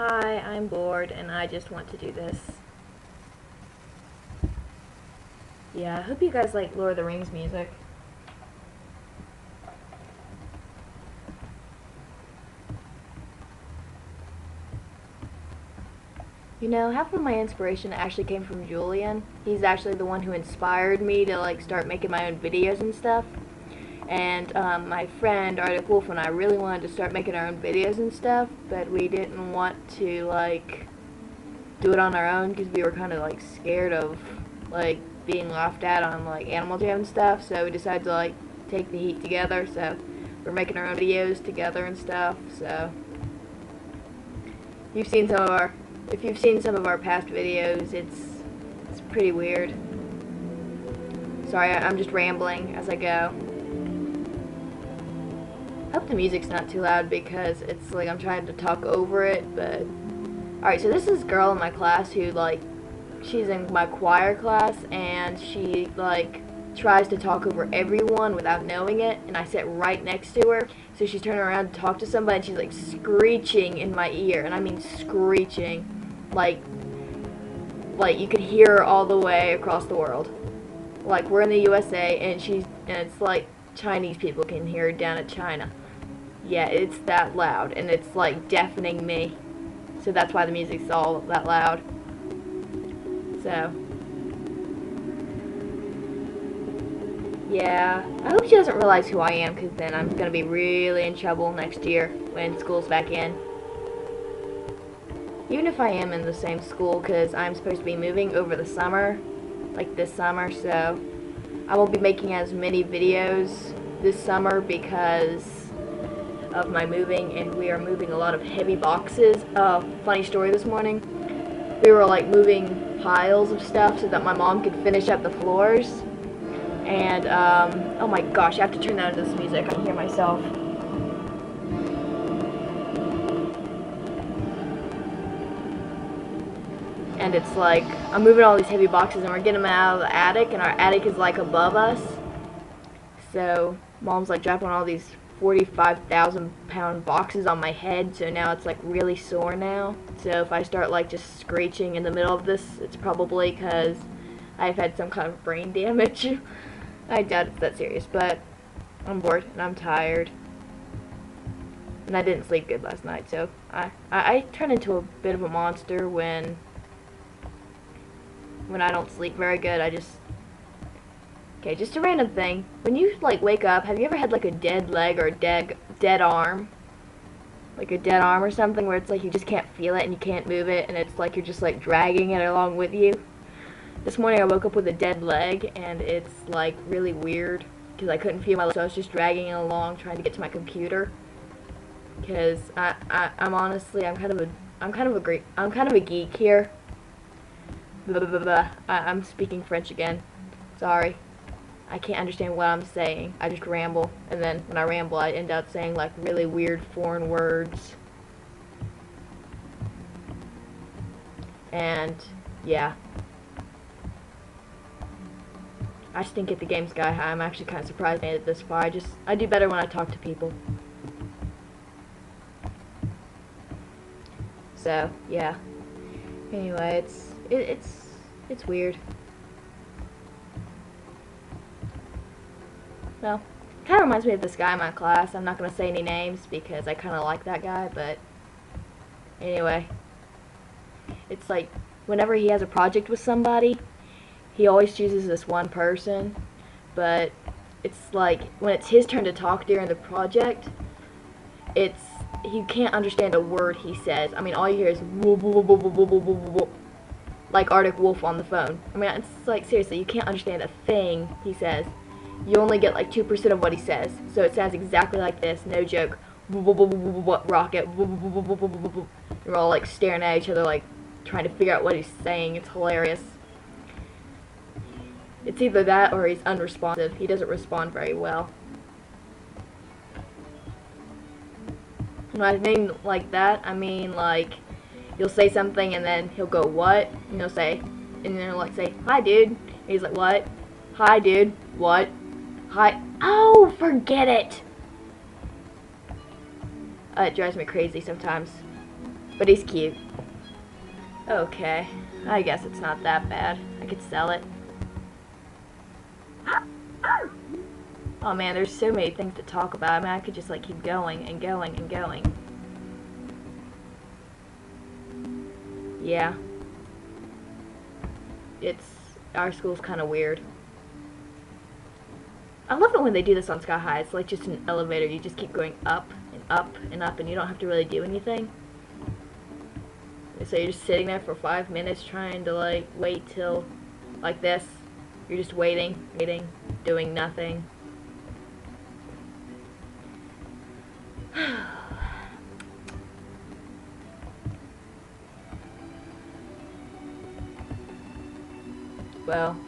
Hi, I'm bored and I just want to do this. Yeah, I hope you guys like Lord of the Rings music. You know, half of my inspiration actually came from Julian. He's actually the one who inspired me to like start making my own videos and stuff. And my friend Arctic Wolf and I really wanted to start making our own videos and stuff, but we didn't want to like do it on our own because we were kind of like scared of like being laughed at on like Animal Jam and stuff. So we decided to like take the heat together. So we're making our own videos together and stuff. So you've seen some of our if you've seen some of our past videos, it's pretty weird. Sorry, I'm just rambling as I go. I hope the music's not too loud because it's like I'm trying to talk over it, but alright, so this is a girl in my class who like she's in my choir class and she like tries to talk over everyone without knowing it, and I sit right next to her. So she's turning around to talk to somebody and she's like screeching in my ear, and I mean screeching. Like you could hear her all the way across the world. Like we're in the USA and it's like Chinese people can hear her down at China. Yeah, it's that loud and it's like deafening me. So that's why the music's all that loud. So yeah, I hope she doesn't realize who I am, because then I'm going to be really in trouble next year when school's back in. Even if I am in the same school, because I'm supposed to be moving over the summer, like this summer, so I won't be making as many videos this summer because of my moving, and we are moving a lot of heavy boxes. Funny story this morning, we were like moving piles of stuff so that my mom could finish up the floors. And, oh my gosh, I have to turn down this music. I can hear myself. And it's like, I'm moving all these heavy boxes and we're getting them out of the attic, and our attic is like above us. So, mom's like dropping all these 45,000 pound boxes on my head, so now it's like really sore now. So if I start like just screeching in the middle of this, it's probably because I've had some kind of brain damage. I doubt it's that serious, but I'm bored and I'm tired. And I didn't sleep good last night, so I turn into a bit of a monster when I don't sleep very good. Okay, just a random thing. When you like wake up, have you ever had like a dead leg or a dead arm? Like a dead arm or something where it's like you just can't feel it and you can't move it, and it's like you're just like dragging it along with you. This morning I woke up with a dead leg, and it's like really weird because I couldn't feel my leg, so I was just dragging it along trying to get to my computer. Because I'm honestly I'm kind of a geek here. I'm speaking French again. Sorry. I can't understand what I'm saying. I just ramble, and then when I ramble I end up saying like really weird foreign words. And yeah. I stink at the game Sky High. I'm actually kind of surprised I made it this far. I do better when I talk to people. So, yeah. Anyway, it's weird. Well, kind of reminds me of this guy in my class. I'm not going to say any names because I kind of like that guy, but anyway. It's like whenever he has a project with somebody, he always chooses this one person, but it's like when it's his turn to talk during the project, you can't understand a word he says. I mean, all you hear is whoop, whoop, whoop, whoop, whoop, whoop, whoop, like Arctic Wolf on the phone. I mean, it's like seriously, you can't understand a thing he says. You only get like 2% of what he says, so it sounds exactly like this, no joke. Rocket. And we're all like staring at each other, like trying to figure out what he's saying. It's hilarious. It's either that or he's unresponsive. He doesn't respond very well. When I mean like that, I mean like you'll say something and then he'll go, what? And you'll say, and then he'll like say, hi dude. And he's like, what? Hi dude. What? Hi. Oh, forget it. It drives me crazy sometimes. But he's cute. Okay, I guess it's not that bad. I could sell it. Oh man, there's so many things to talk about. I mean, I could just like keep going and going and going. Yeah. Our school's kind of weird. I love it when they do this on Sky High. It's like just an elevator. You just keep going up and up and up, and you don't have to really do anything. So you're just sitting there for 5 minutes trying to like wait till like this. You're just waiting, doing nothing. Well,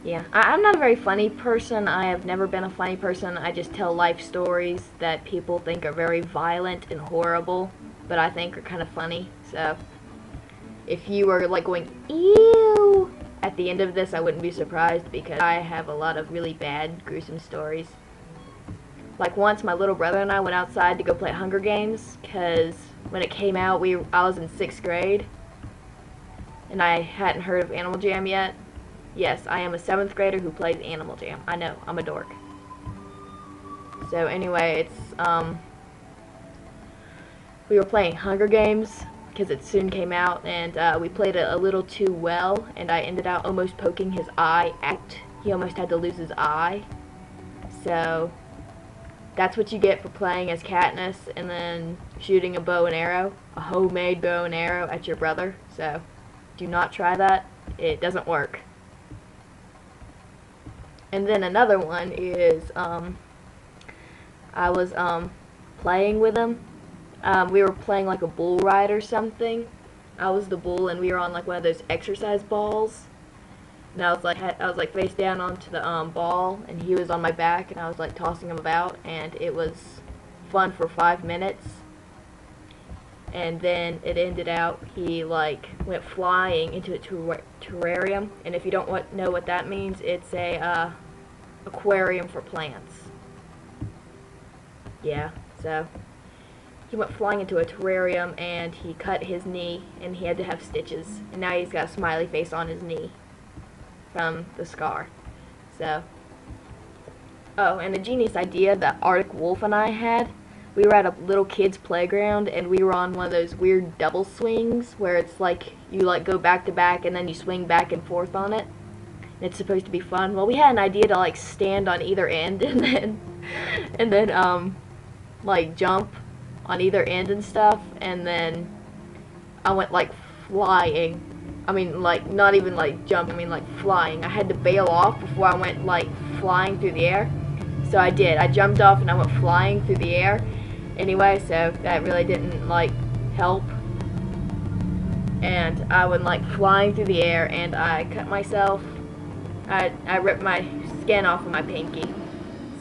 yeah, I'm not a very funny person. I have never been a funny person. I just tell life stories that people think are very violent and horrible, but I think are kind of funny. So, if you were like going, ew, at the end of this, I wouldn't be surprised because I have a lot of really bad, gruesome stories. Like once, my little brother and I went outside to go play Hunger Games because when it came out, I was in 6th grade, and I hadn't heard of Animal Jam yet. Yes, I am a 7th grader who plays Animal Jam. I know, I'm a dork. So anyway, we were playing Hunger Games because it soon came out, and we played it a little too well, and I ended up almost poking his eye out. He almost had to lose his eye. So that's what you get for playing as Katniss and then shooting a bow and arrow, a homemade bow and arrow at your brother. So do not try that. It doesn't work. And then another one is, I was, playing with him. We were playing like a bull ride or something. I was the bull and we were on like one of those exercise balls. And I was like face down onto the, ball, and he was on my back, and I was like tossing him about, and it was fun for 5 minutes. And then it ended out, he like went flying into a terrarium, and if you don't know what that means, it's a aquarium for plants. Yeah, so he went flying into a terrarium and he cut his knee and he had to have stitches, and now he's got a smiley face on his knee from the scar. So, oh, and a genius idea that Arctic Wolf and I had. We were at a little kid's playground, and we were on one of those weird double swings where it's like you like go back to back and then you swing back and forth on it. And it's supposed to be fun. Well, we had an idea to like stand on either end and then like jump on either end and stuff, and then I went like flying. I mean, like not even like jump, I mean like flying. I had to bail off before I went like flying through the air. So I did. I jumped off and I went flying through the air. Anyway, so that really didn't like help, and I went like flying through the air, and I cut myself. I ripped my skin off of my pinky,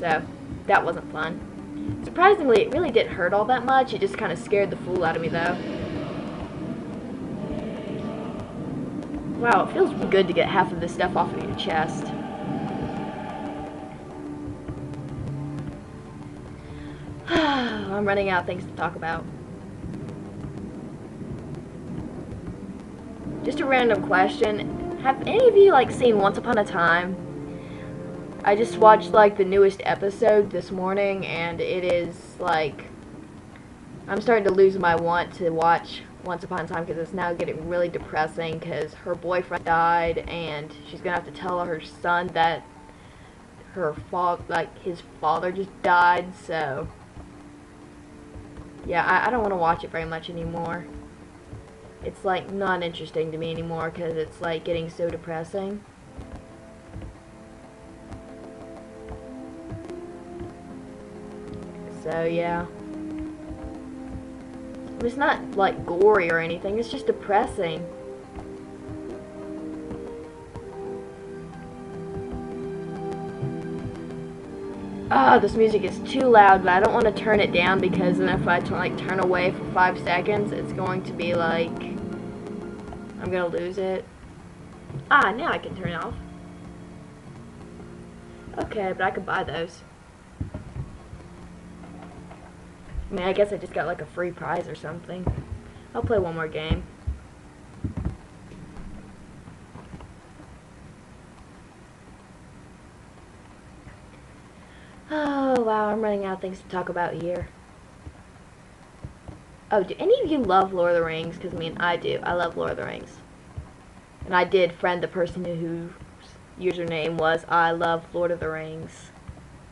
so that wasn't fun. Surprisingly, it really didn't hurt all that much. It just kind of scared the fool out of me though. Wow, it feels good to get half of this stuff off of your chest. I'm running out of things to talk about. Just a random question. Have any of you like seen Once Upon a Time? I just watched like the newest episode this morning, and it is like, I'm starting to lose my want to watch Once Upon a Time because it's now getting really depressing because her boyfriend died, and she's gonna have to tell her son that his father just died. So yeah, I don't want to watch it very much anymore. It's like not interesting to me anymore because it's like getting so depressing. So yeah, it's not like gory or anything, it's just depressing. Ah, this music is too loud, but I don't want to turn it down because then if I like turn away for 5 seconds, it's going to be like, I'm gonna lose it. Ah, now I can turn it off. Okay, but I could buy those. I mean, I guess I just got like a free prize or something. I'll play one more game. Oh, wow, I'm running out of things to talk about here. Oh, do any of you love Lord of the Rings? Because, I mean, I do. I love Lord of the Rings. And I did friend the person whose username was I love Lord of the Rings.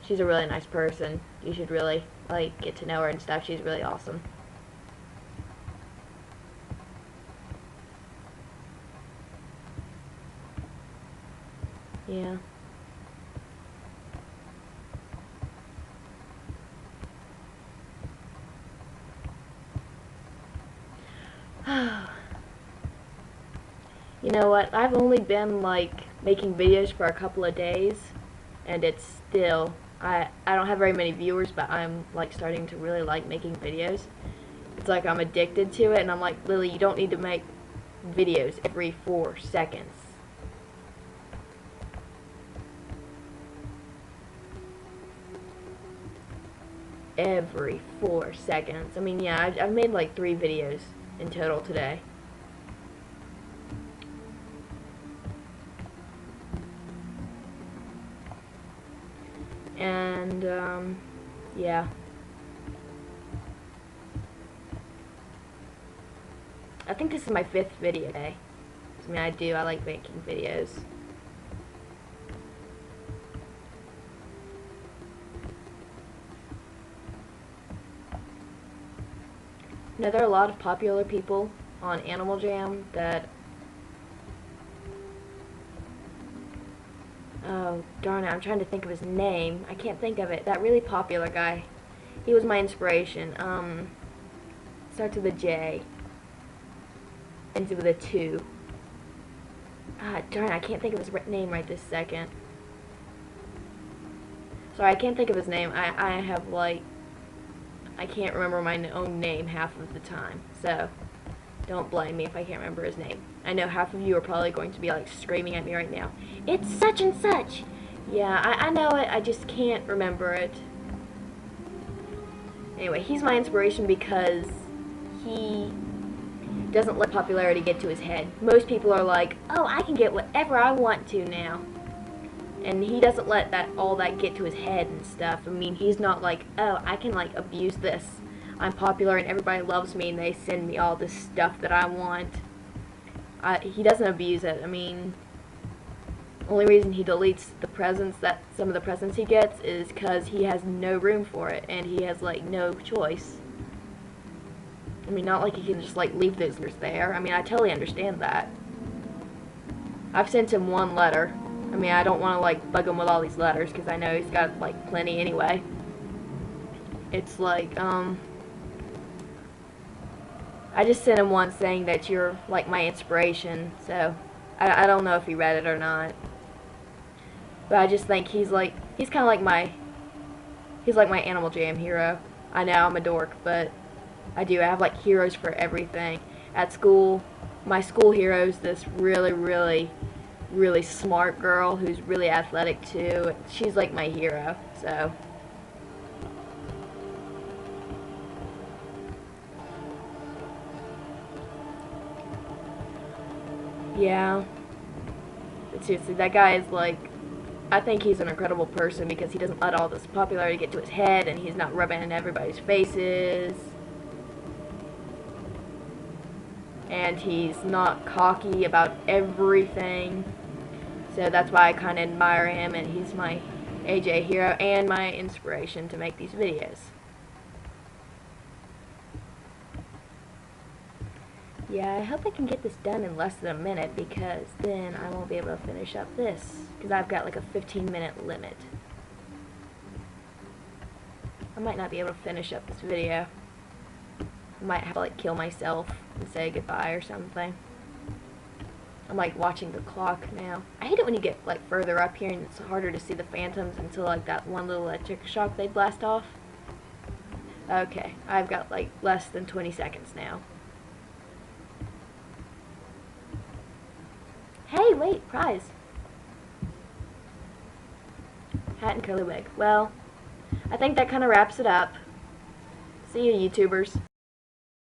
She's a really nice person. You should really, like, get to know her and stuff. She's really awesome. Yeah. You know what? I've only been like making videos for a couple of days, and it's still I don't have very many viewers, but I'm like starting to really like making videos. It's like I'm addicted to it, and I'm like, Lily, you don't need to make videos every 4 seconds. Every 4 seconds. I mean, yeah, I've made like 3 videos in total today. And, yeah. I think this is my 5th video today. I mean, I like making videos. You know, there are a lot of popular people on Animal Jam that... Oh, darn it, I'm trying to think of his name. I can't think of it. That really popular guy. He was my inspiration. Starts with a J. Ends with a 2. Ah, darn it, I can't think of his name right this second. Sorry, I can't think of his name. I have, like... I can't remember my own name half of the time. So, don't blame me if I can't remember his name. I know half of you are probably going to be, like, screaming at me right now. It's such and such! Yeah, I know it. I just can't remember it. Anyway, he's my inspiration because he doesn't let popularity get to his head. Most people are like, oh, I can get whatever I want to now. And he doesn't let all that get to his head and stuff. I mean, he's not like, oh, I can, like, abuse this. I'm popular and everybody loves me and they send me all this stuff that I want. He doesn't abuse it. I mean, only reason he deletes the presents, some of the presents he gets, is because he has no room for it and he has, like, no choice. I mean, not like he can just, like, leave those letters there. I mean, I totally understand that. I've sent him 1 letter. I mean, I don't want to, like, bug him with all these letters, because I know he's got, like, plenty anyway. It's like, I just sent him one saying that you're, like, my inspiration, so I don't know if he read it or not. But I just think he's kind of like he's like my Animal Jam hero. I know, I'm a dork, but I have, like, heroes for everything. At school, my school hero is this really smart girl who's really athletic too. She's like my hero, so. Yeah. But seriously, that guy is like, I think he's an incredible person because he doesn't let all this popularity get to his head and he's not rubbing in everybody's faces. And he's not cocky about everything. So that's why I kind of admire him, and he's my AJ hero and my inspiration to make these videos. Yeah, I hope I can get this done in less than a minute, because then I won't be able to finish up this, because I've got like a 15-minute limit. I might not be able to finish up this video. I might have to, like, kill myself and say goodbye or something. I'm, like, watching the clock now. I hate it when you get, like, further up here and it's harder to see the phantoms until, like, that one little electric shock they blast off. Okay, I've got, like, less than 20 seconds now. Hey, wait, prize. Hat and curly wig. Well, I think that kind of wraps it up. See you, YouTubers.